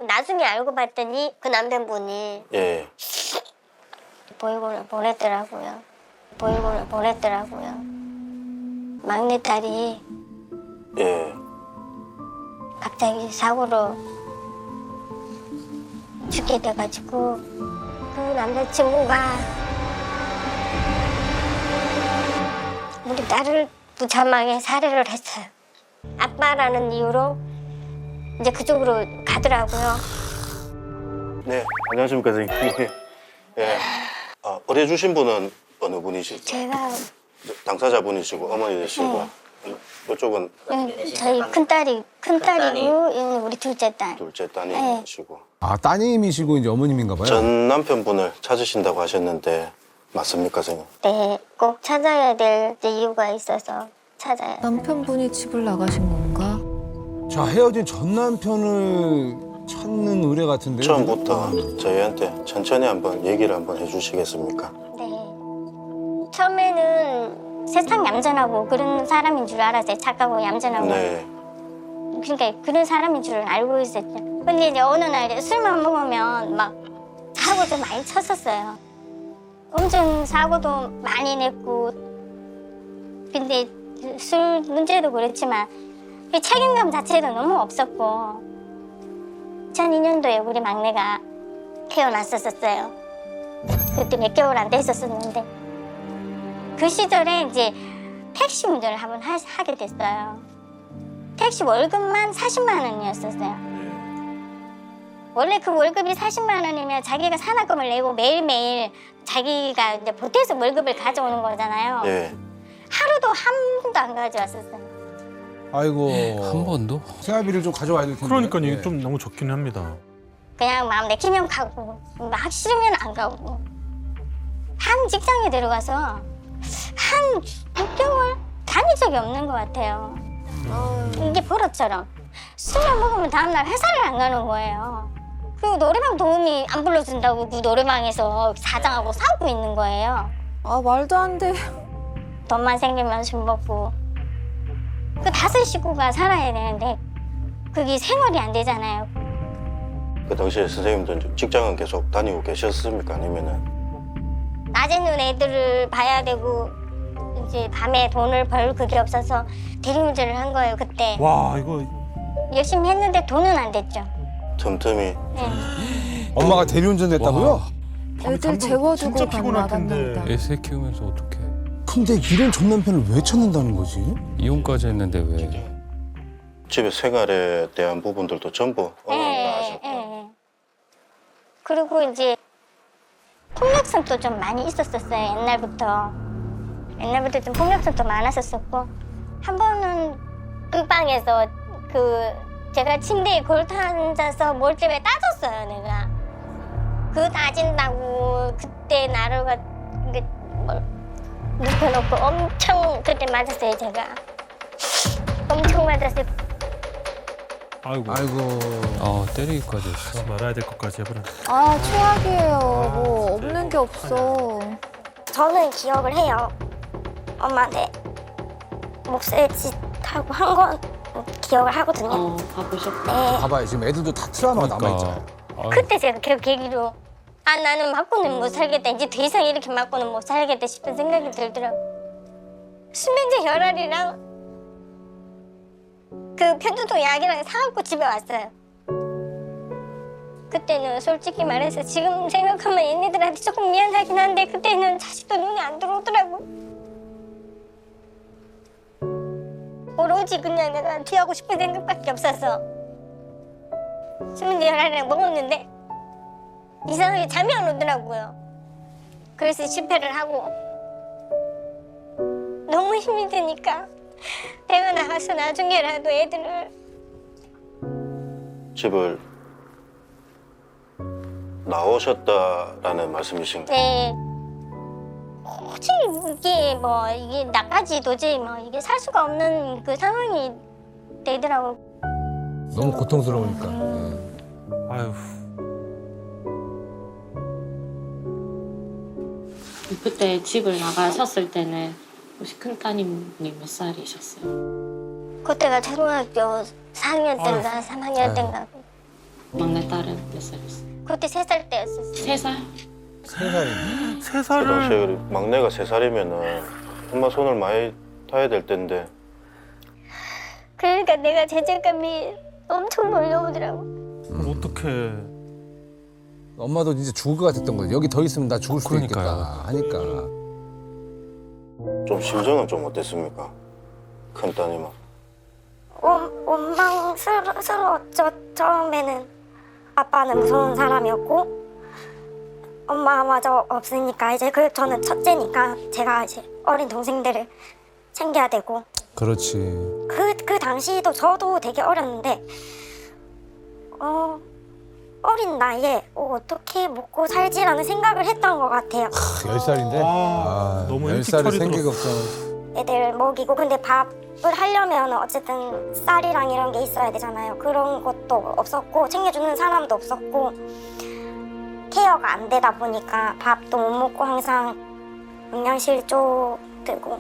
나중에 알고 봤더니 그 남편분이 예. 보육원을 보냈더라고요. 보육원을 보냈더라고요. 막내딸이 예. 갑자기 사고로 죽게 돼가지고 그 남자친구가 우리 딸을 무참하게 살해를 했어요. 아빠라는 이유로 이제 그쪽으로 가더라고요. 네. 안녕하십니까, 선생님. 예. 의뢰 주신 분은 어느 분이시죠? 제가 당사자분이시고 어머니 되시고 이쪽은 저희 큰딸이고 우리 둘째 딸. 둘째 따님이시고 아, 따님이시고 이제 어머님인가 봐요. 전 남편분을 찾으신다고 하셨는데 맞습니까, 선생님? 네, 꼭 찾아야 될 이유가 있어서 찾아야 돼요. 남편분이 집을 나가신 건가? 자, 헤어진 전 남편을 찾는 의뢰 같은데요. 처음부터 저희한테 천천히 한번 얘기를 한번 해주시겠습니까? 네. 처음에는 세상 얌전하고 그런 사람인 줄 알았어요. 착하고 얌전하고. 네. 그러니까 그런 사람인 줄 알고 있었죠. 근데 이제 어느 날 이제 술만 먹으면 막 사고도 많이 쳤었어요. 엄청 사고도 많이 냈고. 근데 술 문제도 그렇지만 그 책임감 자체도 너무 없었고. 2002년도에 우리 막내가 태어났었어요. 그때 몇 개월 안 됐었는데 그 시절에 이제 택시 운전을 한번 하게 됐어요. 택시 월급만 40만 원이었었어요. 원래 그 월급이 40만 원이면 자기가 산학금을 내고 매일매일 자기가 이제 보태서 월급을 가져오는 거잖아요. 예. 하루도 한 번도 안 가져왔었어요. 아이고. 한 번도? 생활비를 좀 가져와야 될 텐데. 그러니까 이게 네. 좀 너무 적긴 합니다. 그냥 마음 내키면 가고 막 싫으면 안 가고. 한 직장에 들어가서 한 6개월 다닌 적이 없는 것 같아요. 이게 버릇처럼 술만 먹으면 다음날 회사를 안 가는 거예요. 그리고 노래방 도우미 안 불러준다고 그 노래방에서 사장하고 싸우고 있는 거예요. 아, 말도 안 돼. 돈만 생기면 술 먹고. 그 5 식구가 살아야 되는데 그게 생활이 안 되잖아요. 그 당시에 선생님도 직장은 계속 다니고 계셨습니까? 아니면은 낮에는 애들을 봐야 되고 이제 밤에 돈을 벌 그게 없어서 대리운전을 한 거예요 그때. 와 이거 열심히 했는데 돈은 안 됐죠. 틈틈이 네. 엄마가 대리운전 됐다고요? 애들 재워두고 진짜 간 피곤할 텐데. 나갔나 애새 키우면서 어떻게 근데 이런 전 남편을 왜 찾는다는 거지? 이혼까지 했는데 왜? 집에 생활에 대한 부분들도 전부 어머니가 하셨고 그리고 이제 폭력성도 좀 많이 있었었어요. 옛날부터 좀 폭력성도 많았었었고 한 번은 안방에서 그 제가 침대에 골터 앉아서 몰집에 따졌어요. 내가 그 따진다고 그때 나를 눕혀놓고 엄청 그때 맞았어요. 제가 엄청 맞았어요. 아이고 아이고. 때리기까지 했어. 말아야 될 것까지 해버렸네. 아, 최악이에요. 뭐 없는 게 없어. 저는 기억을 해요. 엄마한테 목소리 짓하고 한 건 기억을 하거든요. 네. 봐봐요. 지금 애들도 다 트라우마가 남아있잖아요. 아유, 그때 제가 그 계기로 나는 맞고는 못 살겠다. 이제 더 이상 이렇게 맞고는 못 살겠다 싶은 생각이 들더라고. 수면제 혈압이랑 그 편두통 약이랑 사갖고 집에 왔어요. 그때는 솔직히 말해서 지금 생각하면 얘네들한테 조금 미안하긴 한데 그때는 자식도 눈에 안 들어오더라고. 오로지 그냥 내가 피하고 싶은 생각밖에 없어서 수면제 혈압이랑 먹었는데 이상하게 잠이 안 오더라고요. 그래서 실패를 하고 너무 힘이 드니까 내가 나가서 나중에라도 애들을 집을 나오셨다라는 말씀이신가요? 네. 굳이 이게 뭐 이게 나까지 도저히 뭐 이게 살 수가 없는 그 상황이 되더라고. 너무 고통스러우니까. 네. 아유 그때 집을 나가셨을 혹시 큰 따님이 몇 살이셨어요? 그때가 초등학교 4학년 때인가 3학년 때인가. 막내딸은 몇 살이었어요? 그때 3살 때였었어요. 3살? 3살이네. 세 그 당시에 살을 막내가 3살이면은 엄마 손을 많이 타야 될 텐데 그러니까 내가 죄책감이 엄청 몰려오더라고. 어떻게? 엄마도 이제 죽을 것 같았던 거지. 여기 더 있으면 나 죽을 수도 그러니까요. 있겠다 하니까. 좀 심정은 좀 어땠습니까? 큰 따님은. 원망스러웠죠. 처음에는 아빠는 무서운 사람이었고 엄마마저 없으니까 이제 저는 첫째니까 제가 이제 어린 동생들을 챙겨야 되고 그렇지. 그 당시도 저도 되게 어렸는데 어린 나이에 어떻게 먹고 살지라는 생각을 했던 것 같아요. 10살인데? 너무 일찍 10살이 철이 생기가 들었어. 없어. 애들 먹이고 근데 밥을 하려면 어쨌든 쌀이랑 이런 게 있어야 되잖아요. 그런 것도 없었고 챙겨주는 사람도 없었고 케어가 안 되다 보니까 밥도 못 먹고 항상 영양실조 되고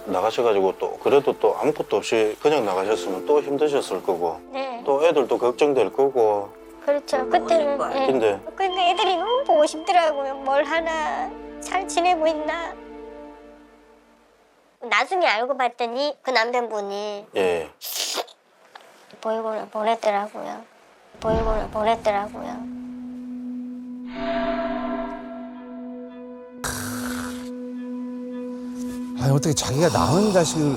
나가셔가지고 또 그래도 또 아무것도 없이 그냥 나가셨으면 또 힘드셨을 거고 네 또 애들도 걱정될 거고 그렇죠. 그때는 네. 근데 그러니까 애들이 너무 보고 싶더라고요. 뭘 하나 잘 지내고 있나. 나중에 알고 봤더니 그 남편분이 예 보육원을 보냈더라고요. 아니 어떻게 자기가 낳은 자식을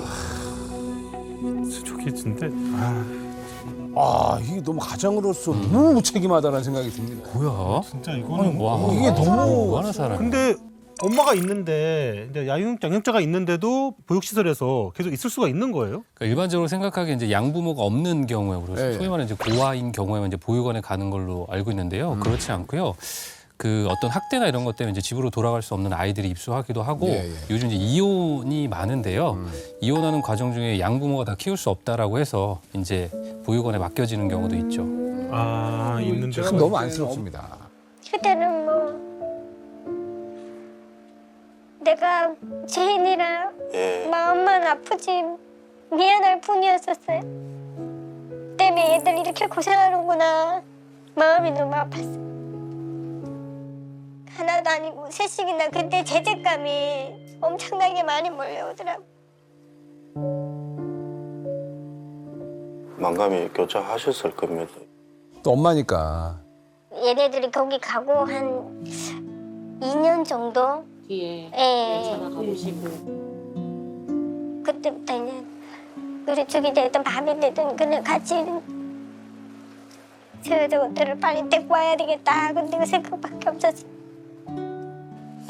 저기 진짜 이게 너무 가장으로서 너무 무책임하다는 생각이 듭니다. 뭐야? 진짜 이거는 와, 이게 너무 뭐하는 사람? 근데 엄마가 있는데 이제 양육자가 있는데도 보육시설에서 계속 있을 수가 있는 거예요? 그러니까 일반적으로 생각하기에 이제 양부모가 없는 경우에 그래서 예, 예. 소위 말하는 이제 고아인 경우에만 이제 보육원에 가는 걸로 알고 있는데요. 그렇지 않고요. 그 어떤 학대나 이런 것 때문에 이제 집으로 돌아갈 수 없는 아이들이 입소하기도 하고 예, 예. 요즘 이제 이혼이 많은데요. 이혼하는 과정 중에 양부모가 다 키울 수 없다라고 해서 이제 보육원에 맡겨지는 경우도 있죠. 있는데 참 너무 안쓰럽습니다. 그때는 뭐 내가 죄인이라 예. 마음만 아프지 미안할 뿐이었었어요. 때문에 애들 이렇게 고생하는구나 마음이 너무 아팠어. 하나도 아니고 셋씩이나 그때 죄책감이 엄청나게 많이 몰려오더라고. 만감이 교차하셨을 겁니다. 또 엄마니까. 얘네들이 거기 가고 한 2년 정도 뒤에 예. 전화 가보시고 그때부터 이제 우리 죽이 되든 밤이 되든 그냥 같이 저들을 빨리 데리고 와야 되겠다. 근데 그 생각밖에 없었어.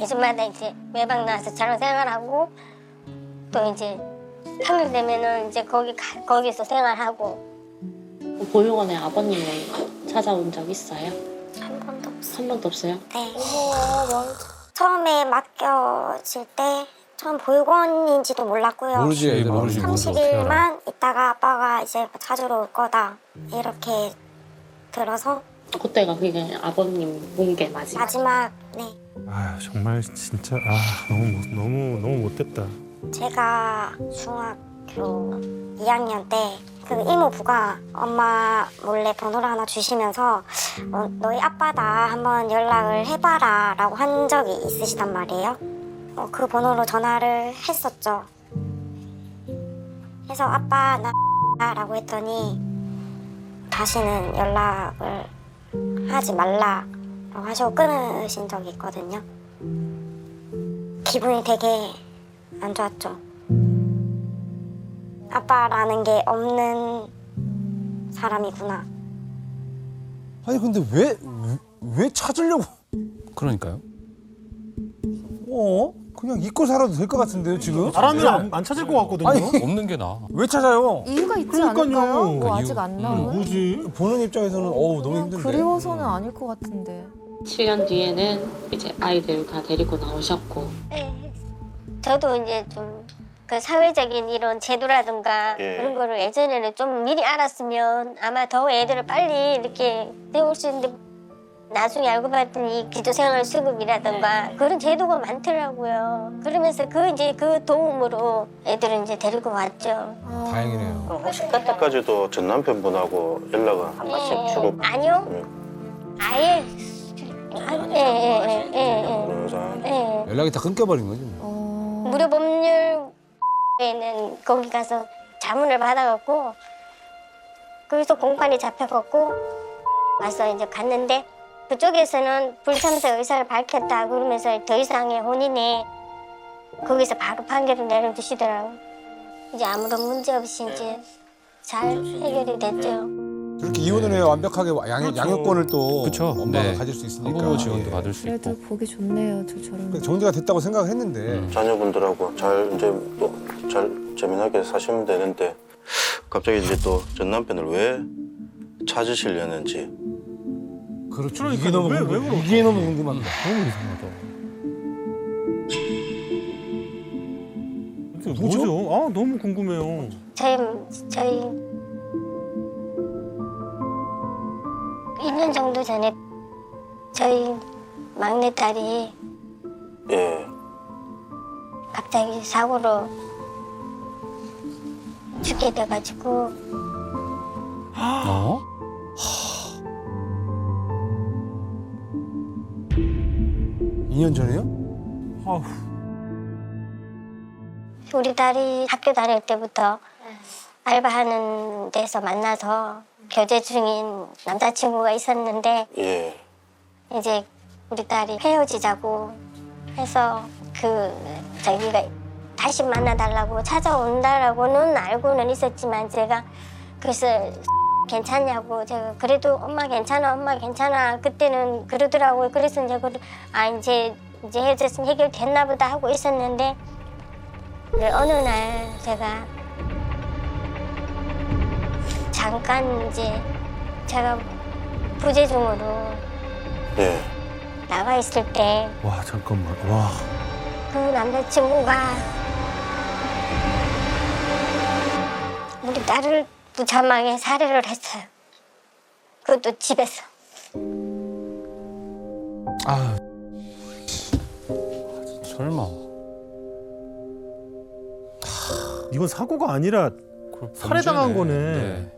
요즘마다 이제 외박 나와서 잘 생활하고 또 이제 평일 되면은 이제 거기서 생활하고 보육원에 아버님은 찾아온 적 있어요? 한 번도 없어. 한 번도 없어요? 네. 처음에 맡겨질 때 처음 보육원인지도 몰랐고요. 모르지 애들 모르지. 모르지. 30일만 있다가 아빠가 이제 찾으러 올 거다 이렇게 들어서 그때가 그게 아버님 본 게 마지막. 네. 정말 진짜 너무 못됐다. 제가 중학교 2학년 때 그 이모부가 엄마 몰래 번호를 하나 주시면서 너희 아빠다 한번 연락을 해봐라 라고 한 적이 있으시단 말이에요. 그 번호로 전화를 했었죠. 그래서 아빠 나 라고 했더니 다시는 연락을 하지 말라라고 하시고 끊으신 적이 있거든요. 기분이 되게 안 좋았죠. 아빠라는 게 없는 사람이구나. 아니 근데 왜 찾으려고? 그러니까요. 그냥 잊고 살아도 될 것 같은데요 지금? 사람이 안 찾을 것 같거든요. 아니, 없는 게 나아. 왜 찾아요? 이유가 있지 그러니까요. 않을까요? 뭐 그 아직 이유. 안 나온. 뭐지? 보는 입장에서는 너무 그냥 힘든데. 그리워서는 아닐 것 같은데. 7년 뒤에는 이제 아이들 다 데리고 나오셨고 네. 저도 이제 좀 그 사회적인 이런 제도라든가 예. 그런 거를 예전에는 좀 미리 알았으면 아마 더 애들을 빨리 이렇게 데려올 수 있는데 나중에 알고 봤더니 기초생활수급이라든가 그런 제도가 많더라고요. 그러면서 그 도움으로 애들은 이제 데리고 왔죠. 다행이네요. 혹시 그때까지도 전 남편분하고 연락을 한 번씩 주고 아니요. 아예 그런 상황. 연락이 다 끊겨버린 거지. 뭐. 무료법률에는 거기 가서 자문을 받아갖고 거기서 공판이 잡혀갖고 와서 이제 갔는데 그쪽에서는 불참석 의사를 밝혔다 그러면서 더 이상의 혼인에 거기서 바로 판결을 내려주시더라고요. 이제 아무런 문제 없이 이제 잘 해결이 됐죠. 그렇게 이혼을 해야 완벽하게 양육권을 또 그쵸. 엄마가 네. 가질 수 있으니까. 한부모 지원도 예. 받을 수 있고. 그래도 보기 좋네요, 저처럼. 그러니까 정리가 됐다고 생각을 했는데 자녀분들하고 잘 이제 또 잘 재미나게 사시면 되는데 갑자기 이제 또 전 남편을 왜 찾으시려는지. 그렇죠. 그러니까요. 이게 너무 왜 궁금- 그럴까? 이게 너무 궁금합니다. 너무 이상하다. 이게 뭐죠? 뭐죠? 아 너무 궁금해요. 저희 2년 정도 전에 저희 막내딸이 예. 갑자기 사고로 죽게 돼가지고 어? 2년 전에요? 아우. 우리 딸이 학교 다닐 때부터 알바하는 데서 만나서 교제 중인 남자친구가 있었는데 예. 이제 우리 딸이 헤어지자고 해서 자기가 다시 만나달라고 찾아온다라고는 알고는 있었지만 제가 그래서 괜찮냐고 제가 그래도 엄마 괜찮아 그때는 그러더라고요. 그래서 이제 이제 헤어졌으니 해결됐나 보다 하고 있었는데 어느 날 제가 잠깐 이제 제가 부재중으로 예. 나가 있을 때 와 잠깐만. 와. 그 남자친구가 우리 딸을 무참하게 살해를 했어요. 그것도 집에서. 아, 설마. 이건 사고가 아니라 그걸 살해당한 범죄네. 거네.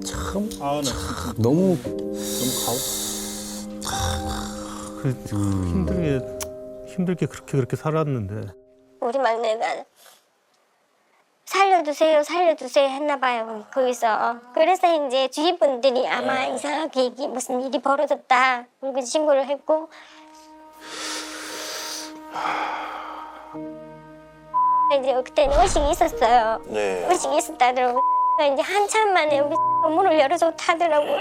참 아, 나 진짜 너무 힘들게 그렇게 살았는데. 우리 막내가 살려주세요 했나 봐요. 거기서. 그래서 이제 주위 분들이 아마 이상하게 이게 무슨 일이 벌어졌다. 그리고 신고를 했고 이제 그때는 의식이 있었어요. 네. 의식이 있었다더라고. 이제 한참 만에 우리 문을 열어줬다 하더라고요.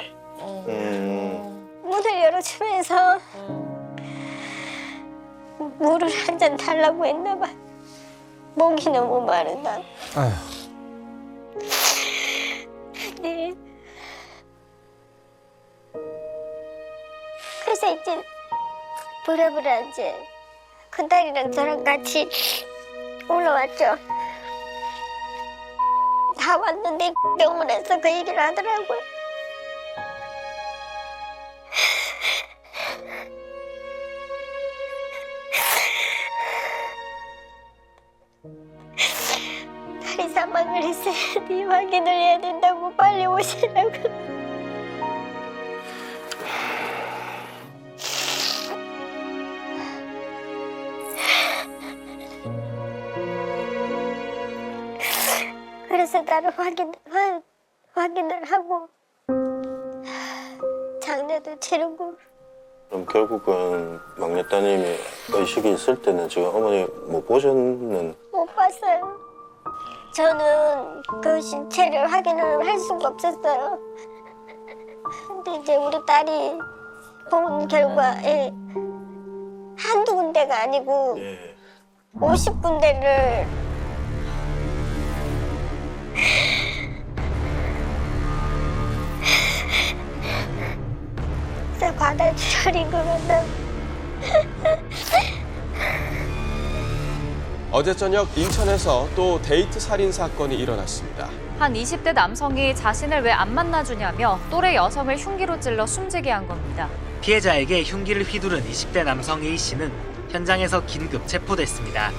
문을 열어주면서 물을 한 잔 달라고 했나 봐. 목이 너무 마르다. 아휴. 네. 그래서 이제 부랴부랴 이제 큰딸이랑 저랑 같이 올라왔죠. 다 왔는데 병원에서 그 얘기를 하더라고요. 딸이 사망을 했으니 확인을 해야 된다고 빨리 오시라고. 그래서 딸을 확인을 하고 장례도 치르고. 그럼 결국은 막내 따님이 의식이 있을 때는 지금 어머니 못 보셨는. 못 봤어요. 저는 그 신체를 확인을 할 수가 없었어요. 근데 이제 우리 딸이 본 결과에 한두 군데가 아니고 예. 50군데를 과다출혈인 것 같다. 어제 저녁 인천에서 또 데이트 살인 사건이 일어났습니다. 한 20대 남성이 자신을 왜 안 만나주냐며 또래 여성을 흉기로 찔러 숨지게 한 겁니다. 피해자에게 흉기를 휘두른 20대 남성 A씨는 현장에서 긴급 체포됐습니다.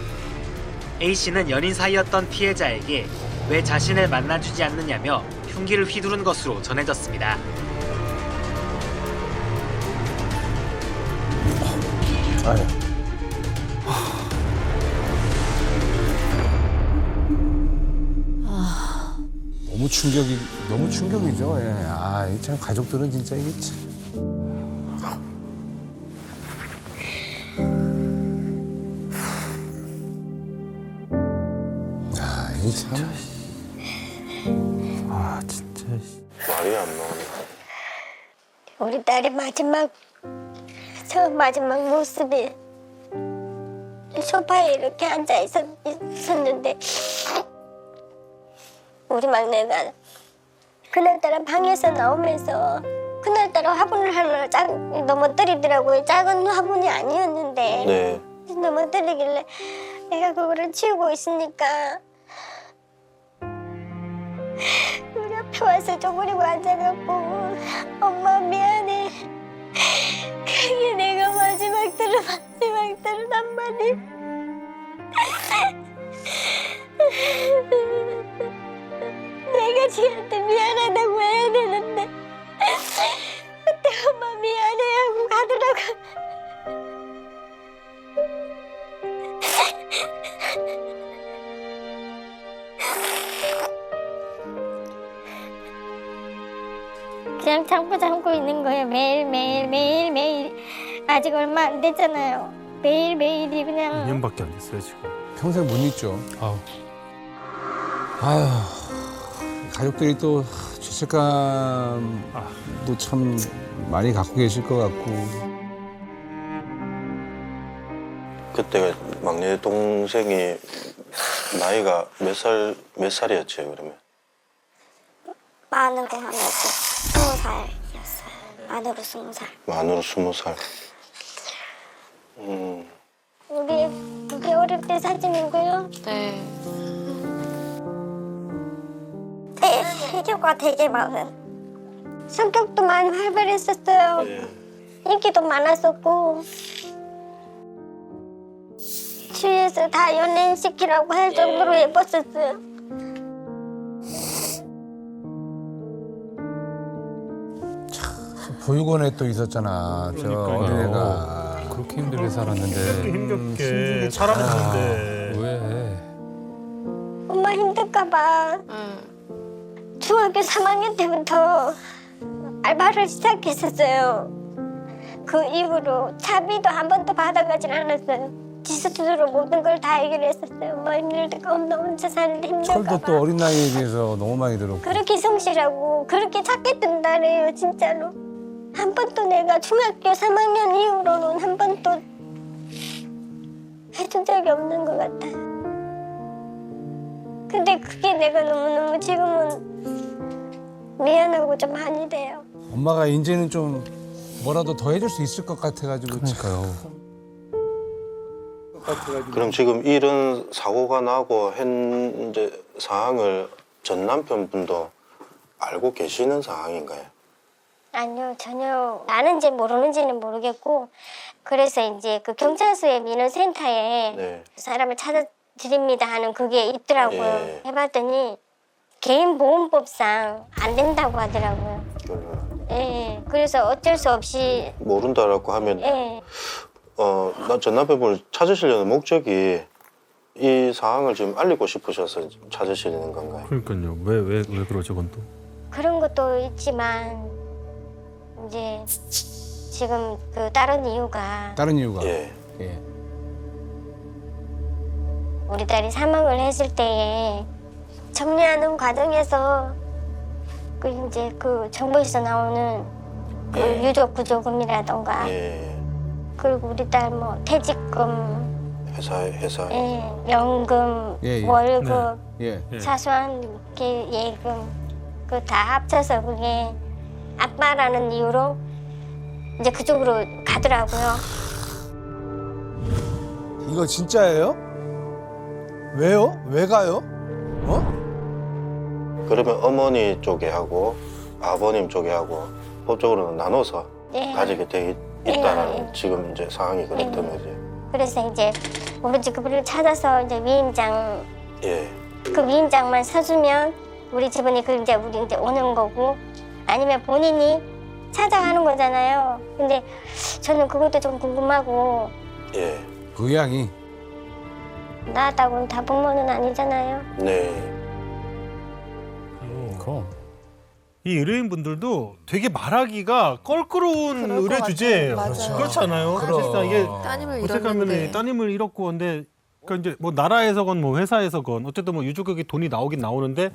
A씨는 연인 사이였던 피해자에게 왜 자신을 만나주지 않느냐며 흉기를 휘두른 것으로 전해졌습니다. 너무 충격이죠. 예. 아, 이참 가족들은 진짜 이게 참. 아, 이게 참. 아 진짜. 말이 안 나오네. 우리 딸이 마지막 모습이 소파에 이렇게 앉아 있었는데 우리 막내가 그날따라 방에서 나오면서 그날따라 화분을 하나 넘어뜨리더라고요. 작은 화분이 아니었는데 네. 넘어뜨리길래 내가 그거를 치우고 있으니까 우리 앞에 와서 쪼그리고 앉아갖고 엄마 미안해. 그게 내가 마지막 들은 한마디. 내가 지한테 미안하다고 해야 되는데 그때 엄마 미안해 하고 가더라고. 그냥 참고 있는 거예요. 매일 아직 얼마 안 됐잖아요. 매일이 그냥 2년밖에 안 됐어요 지금. 평생 못 잊죠. 아우. 아휴, 가족들이 또 죄책감도 참 많이 갖고 계실 것 같고. 그때가 막내 동생이 나이가 몇 살이었지 그러면? 만으로 하면 20살이었어요. 만으로 20살. 만으로 20살. 우리 어릴 때 사진이고요. 네. 애교가 되게 많은. 성격도 많이 활발했었어요. 예. 인기도 많았었고. 주위에서 다 연예인 시키라고 할 정도로 예뻤었어요. 보육원에 또 있었잖아. 저 그러니까요. 어린애가. 그렇게 힘들게 힘겹게 살았는데 힘겹게 살아냈는데. 왜? 엄마 힘들까봐 중학교 3학년 때부터 알바를 시작했었어요. 그 이후로 차비도 한 번도 받아가질 않았어요. 지 스스로 모든 걸 다 해결했었어요. 엄마 힘들니까 엄마 혼자 사는데 철도 힘들까봐. 또 어린 나이에 비해서 너무 많이 들었고. 그렇게 성실하고 그렇게 착해 뜬다래요 진짜로. 한 번도 내가 중학교 3학년 이후로는 한 번도 해준 적이 없는 것 같아요. 근데 그게 내가 너무너무 지금은 미안하고 좀 많이 돼요. 엄마가 이제는 좀 뭐라도 더 해줄 수 있을 것 같아가지고. 그러니까요. 그럼 지금 이런 사고가 나고 현재 상황을 전 남편분도 알고 계시는 상황인가요? 아니요, 전혀 아는지 모르는지는 모르겠고 그래서 이제 그 경찰서의 민원센터에 네. 사람을 찾아드립니다 하는 그게 있더라고요. 예. 해봤더니 개인보험법상 안 된다고 하더라고요. 예, 그래서 어쩔 수 없이 모른다라고 하면 예, 전 남편분을 찾으시려는 목적이 이 상황을 지금 알리고 싶으셔서 찾으시는 건가요? 그러니까요. 왜 그러죠, 그건 또? 그런 것도 있지만 이제 지금 그 다른 이유가 다른 이유가. 예. 예. 우리 딸이 사망을 했을 때에 정리하는 과정에서 그 이제 그 정부에서 나오는 그 예. 유족 구조금이라던가 예. 그리고 우리 딸 뭐 퇴직금, 회사. 예, 연금, 예, 예. 월급, 예. 예. 사소한 예금 그 다 합쳐서 그게 아빠라는 이유로 이제 그쪽으로 가더라고요. 이거 진짜예요? 왜요? 왜 가요? 그러면 어머니 쪽에 하고 아버님 쪽에 하고 법적으로는 나눠서 네. 가지게 돼 있다는 지금 이제 상황이 그렇던 거지. 그래서 이제 오로지 그분을 찾아서 이제 위임장 예. 그 위임장만 사주면 우리 집안이 그 이제 우리 이제 오는 거고 아니면 본인이 찾아가는 거잖아요. 근데 저는 그것도 좀 궁금하고 예. 의향이. 나왔다고는 다 부모는 아니잖아요. 네. 그럼. 이 의뢰인분들도 되게 말하기가 껄끄러운 그럴 의뢰 것 주제예요. 같아요. 맞아요. 그렇지 않아요? 그럼. 사실상 이게 따님을 어떻게 하면 잃었는데. 따님을 잃었고 근데 그러니까 이제 뭐 나라에서건 뭐 회사에서건 어쨌든 뭐 유족에게 돈이 나오긴 나오는데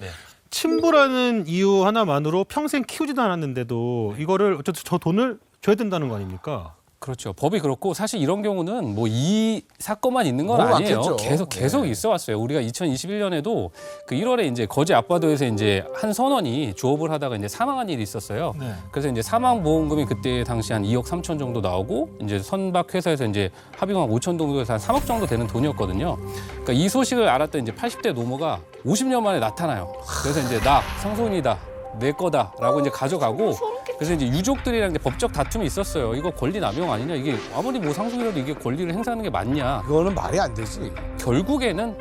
친부라는 이유 하나만으로 평생 키우지도 않았는데도 이거를 어쨌든 저 돈을 줘야 된다는 거 아닙니까? 그렇죠. 법이 그렇고 사실 이런 경우는 뭐 이 사건만 있는 건 너무 아니에요. 많겠죠. 계속 예. 있어 왔어요. 우리가 2021년에도 그 1월에 이제 거제 앞바다에서 이제 한 선원이 조업을 하다가 이제 사망한 일이 있었어요. 네. 그래서 이제 사망 보험금이 그때 당시 한 2억 3천 정도 나오고 이제 선박 회사에서 이제 합의금 한 5천 정도 해서 한 3억 정도 되는 돈이었거든요. 그러니까 이 소식을 알았던 이제 80대 노모가 50년 만에 나타나요. 그래서 이제 나 상소인이다. 내 거다라고 이제 가져가고 그래서 이제 유족들이랑 이제 법적 다툼이 있었어요. 이거 권리 남용 아니냐? 이게 아무리 뭐 상속이라도 이게 권리를 행사하는 게 맞냐? 그거는 말이 안 되지. 결국에는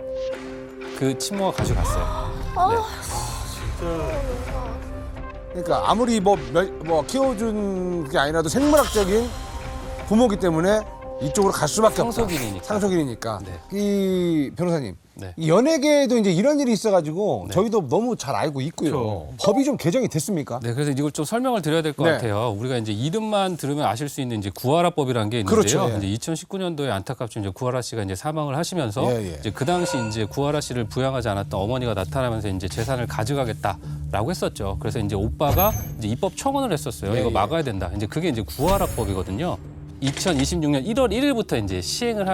그 친모가 가져갔어요. 그러니까 아무리 뭐 키워준 게 아니라도 생물학적인 부모기 때문에 이쪽으로 갈 수밖에 없다. 상속인이니까. 상속인이니까. 네. 이 변호사님, 네. 이 연예계에도 이제 이런 일이 있어가지고 네. 저희도 너무 잘 알고 있고요. 그렇죠. 법이 좀 개정이 됐습니까? 네, 그래서 이걸 좀 설명을 드려야 될 것 네. 같아요. 우리가 이제 이름만 들으면 아실 수 있는 이제 구하라법이라는 게 있는데요. 그렇죠, 예. 이제 2019년도에 안타깝게 이제 구하라 씨가 이제 사망을 하시면서 예, 예. 이제 그 당시 이제 구하라 씨를 부양하지 않았던 어머니가 나타나면서 이제 재산을 가져가겠다라고 했었죠. 그래서 이제 오빠가 이제 입법 청원을 했었어요. 예, 이거 예. 막아야 된다. 이제 그게 이제 구하라법이거든요. 2026년 1월 1일부터 이제 시행을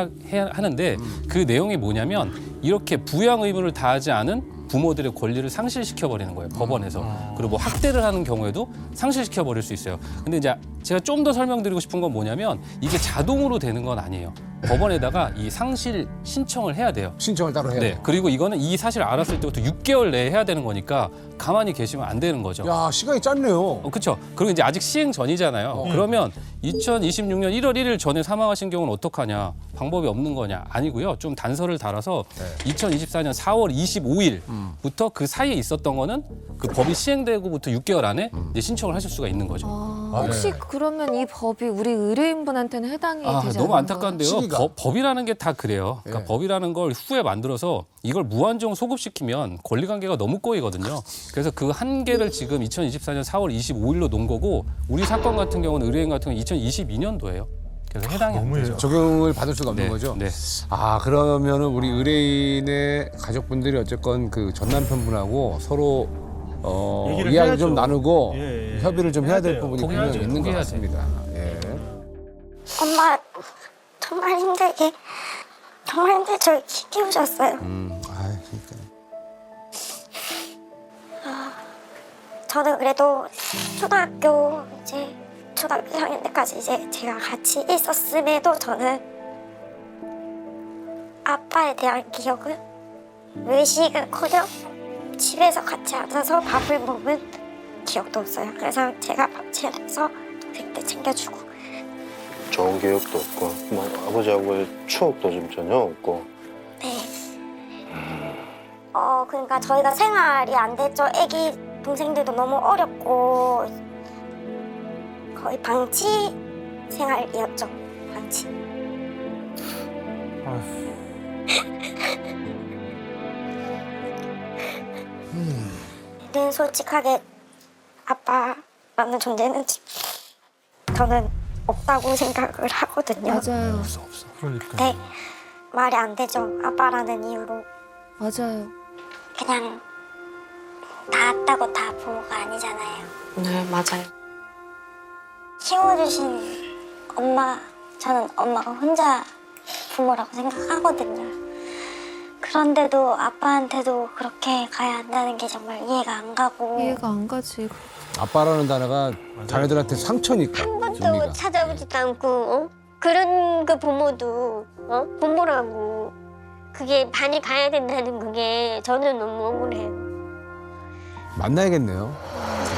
하는데 그 내용이 뭐냐면 이렇게 부양 의무를 다하지 않은 부모들의 권리를 상실시켜 버리는 거예요. 법원에서. 그리고 뭐 학대를 하는 경우에도 상실시켜 버릴 수 있어요. 근데 이제 제가 좀 더 설명드리고 싶은 건 뭐냐면 이게 자동으로 되는 건 아니에요. 법원에다가 이 상실 신청을 해야 돼요. 신청을 따로 해야 네. 돼요. 그리고 이거는 이 사실 알았을 때부터 6개월 내에 해야 되는 거니까 가만히 계시면 안 되는 거죠. 야, 시간이 짧네요. 그렇죠. 그리고 이제 아직 시행 전이잖아요. 그러면 2026년 1월 1일 전에 사망하신 경우는 어떡하냐? 방법이 없는 거냐? 아니고요. 좀 단서를 달아서 2024년 4월 25일부터 그 사이에 있었던 거는 그 법이 시행되고부터 6개월 안에 이제 신청을 하실 수가 있는 거죠. 혹시 그러면 이 법이 우리 의뢰인분한테는 해당이 되지 너무 않는 안타까운데요. 거예요? 시기가. 법이라는 게 다 그래요. 그러니까 예. 법이라는 걸 후에 만들어서 이걸 무한정 소급시키면 권리관계가 너무 꼬이거든요. 그래서 그 한계를 지금 2024년 4월 25일로 놓은 거고 우리 사건 같은 경우는 의뢰인 같은 경우는 2022년도예요. 그래서 해당이 안 되죠. 적용을 받을 수가 없는 네, 거죠. 네. 아, 그러면은 우리 의뢰인의 가족분들이 어쨌건 그 전 남편분하고 서로 얘기를 이야기 해야죠. 좀 나누고 예, 예. 협의를 좀 해야 될 돼요. 부분이 포기해야죠. 분명히 있는 것 포기해야죠. 같습니다. 예. 엄마 정말 힘들게 저를 키우셨어요. 아, 그러니까. 저는 그래도 초등학교 1학년 때까지 이제 제가 같이 있었음에도 저는 아빠에 대한 기억은 외식은커녕 집에서 같이 앉아서 밥을 먹은 기억도 없어요. 그래서 제가 밥 차려서 동생 때 챙겨주고 좋은 기억도 없고 뭐 아버지하고의 추억도 좀 전혀 없고. 네. 그러니까 저희가 생활이 안 됐죠. 애기 동생들도 너무 어렵고 거의 방치 생활이었죠. 방치. 는 솔직하게 아빠라는 존재는 저는 없다고 생각을 하거든요. 맞아요. 그러니까. 네, 말이 안 되죠. 아빠라는 이유로 맞아요. 그냥 낳았다고 다 부모가 아니잖아요. 네, 맞아요. 키워주신 엄마, 저는 엄마가 혼자 부모라고 생각하거든요. 그런데도 아빠한테도 그렇게 가야 한다는 게 정말 이해가 안 가고 이해가 안 가지. 아빠라는 단어가 자녀들한테 상처니까. 한 번도 의미가. 찾아보지도 않고 그런 그 부모도 부모라고 그게 반이 가야 된다는 그게 저는 너무 억울해요. 만나야겠네요.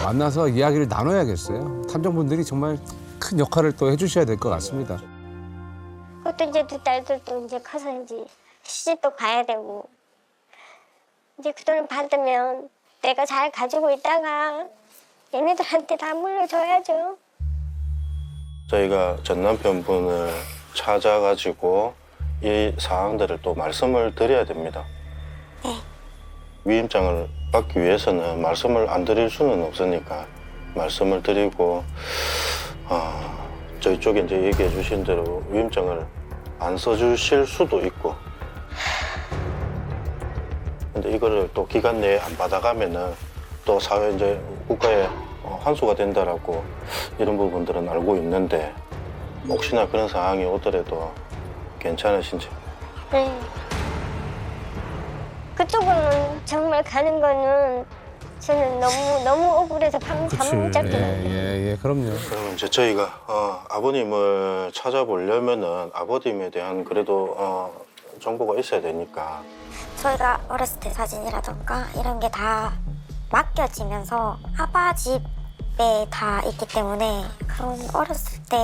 만나서 이야기를 나눠야겠어요. 탐정분들이 정말 큰 역할을 또 해주셔야 될 것 같습니다. 그것도 이제 두 딸들도 이제 커서 이제 시집도 가야 되고 이제 그 돈을 받으면 내가 잘 가지고 있다가 얘네들한테 다 물려줘야죠. 저희가 전 남편분을 찾아가지고 이 사항들을 또 말씀을 드려야 됩니다. 네. 위임장을 받기 위해서는 말씀을 안 드릴 수는 없으니까 말씀을 드리고 저희 쪽에 이제 얘기해 주신 대로 위임장을 안 써주실 수도 있고 근데 이거를 또 기간 내에 안 받아가면은 또 사회 이제 국가에 환수가 된다라고 이런 부분들은 알고 있는데 혹시나 그런 상황이 오더라도 괜찮으신지. 네. 그쪽은 정말 가는 거는 저는 너무 억울해서 잠 못 잡게 예, 그럼요. 그러면 이제 저희가 아버님을 찾아보려면은 아버님에 대한 그래도 정보가 있어야 되니까. 저희가 어렸을 때 사진이라던가 이런 게 다 맡겨지면서 아빠 집에 다 있기 때문에 그런 어렸을 때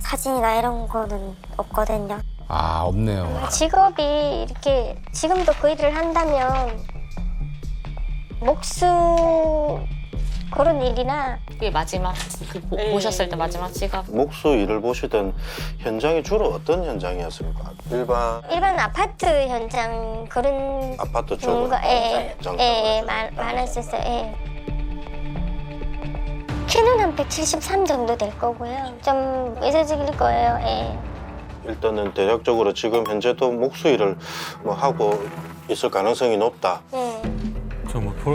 사진이나 이런 거는 없거든요. 아, 없네요. 직업이 이렇게 지금도 그 일을 한다면 목수 그런 일이나 그게 마지막 보셨을 때 마지막 지갑. 목수 일을 보시던 현장이 주로 어떤 현장이었습니까? 일반 아파트 현장 그런 아파트 쪽으로 많았었어요. 예. 키는 한 173 정도 될 거고요. 좀 외세적일 거예요. 예. 일단은 대략적으로 지금 현재도 목수 일을 뭐 하고 있을 가능성이 높다. 예.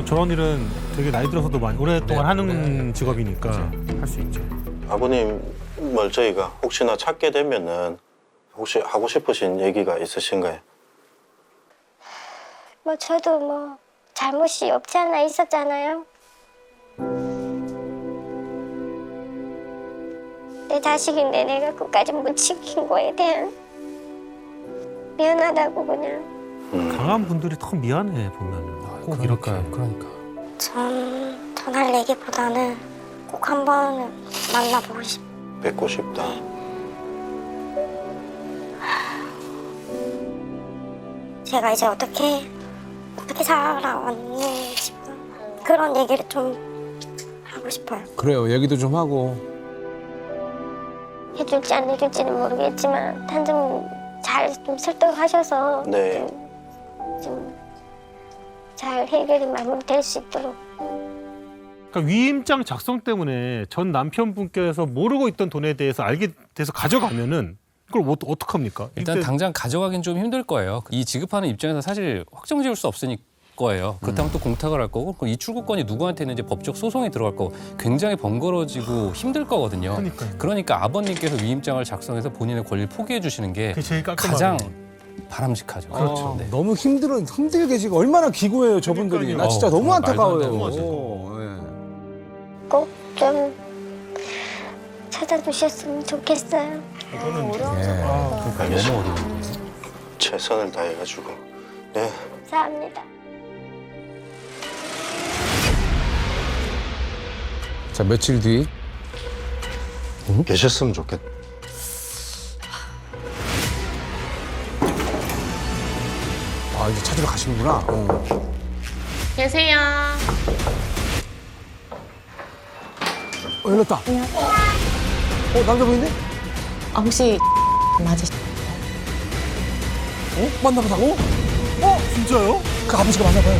저런 일은 되게 나이 들어서도 많이 오랫동안 하는 직업이니까 할 수 있죠. 아버님을 저희가 혹시나 찾게 되면은 혹시 하고 싶으신 얘기가 있으신가요? 뭐 저도 뭐 잘못이 없지 않아 있었잖아요. 내 자식인데 내가 끝까지 못 지킨 거에 대한 미안하다고 그냥. 강한 분들이 더 미안해 보면은. 꼭 이렇게. 그러니까. 전화를 내기보다는 꼭 한번 만나보고 싶어요. 뵙고 싶다. 제가 이제 어떻게 살아왔는지 그런 얘기를 좀 하고 싶어요. 그래요. 얘기도 좀 하고. 해줄지 안 해줄지는 모르겠지만 단좀 잘 좀 설득하셔서 네. 좀 잘 해결이 마무리될 수 있도록. 그러니까 위임장 작성 때문에 전 남편분께서 모르고 있던 돈에 대해서 알게 돼서 가져가면은 그걸 어떡합니까? 일단 당장 가져가긴 좀 힘들 거예요. 이 지급하는 입장에서 사실 확정 지을 수 없을 거예요. 그렇다면 또 공탁을 할 거고 그럼 이 출구권이 누구한테 있는지 법적 소송이 들어갈 거고 굉장히 번거로워지고 힘들 거거든요. 그러니까요. 그러니까 아버님께서 위임장을 작성해서 본인의 권리를 포기해 주시는 게 그게 제일 깔끔하네. 가장 바람직하죠. 그렇죠. 네. 너무 힘들게 지금 얼마나 기고해요, 저분들이. 그러니까요. 나 진짜 너무 정말 말도 안 안타까워요. 되는 꼭 좀 찾아주셨으면 좋겠어요. 이거는 예. 너무 어려운데. 최선을 다해가지고. 네. 감사합니다. 자, 며칠 뒤. 계셨으면 좋겠다. 아, 이제 찾으러 가시는구나. 계세요. 열렸다. 남자분인데? 아 혹시 맞으시? 맞나 보다. 진짜요? 그 아버지가 맞나 봐요.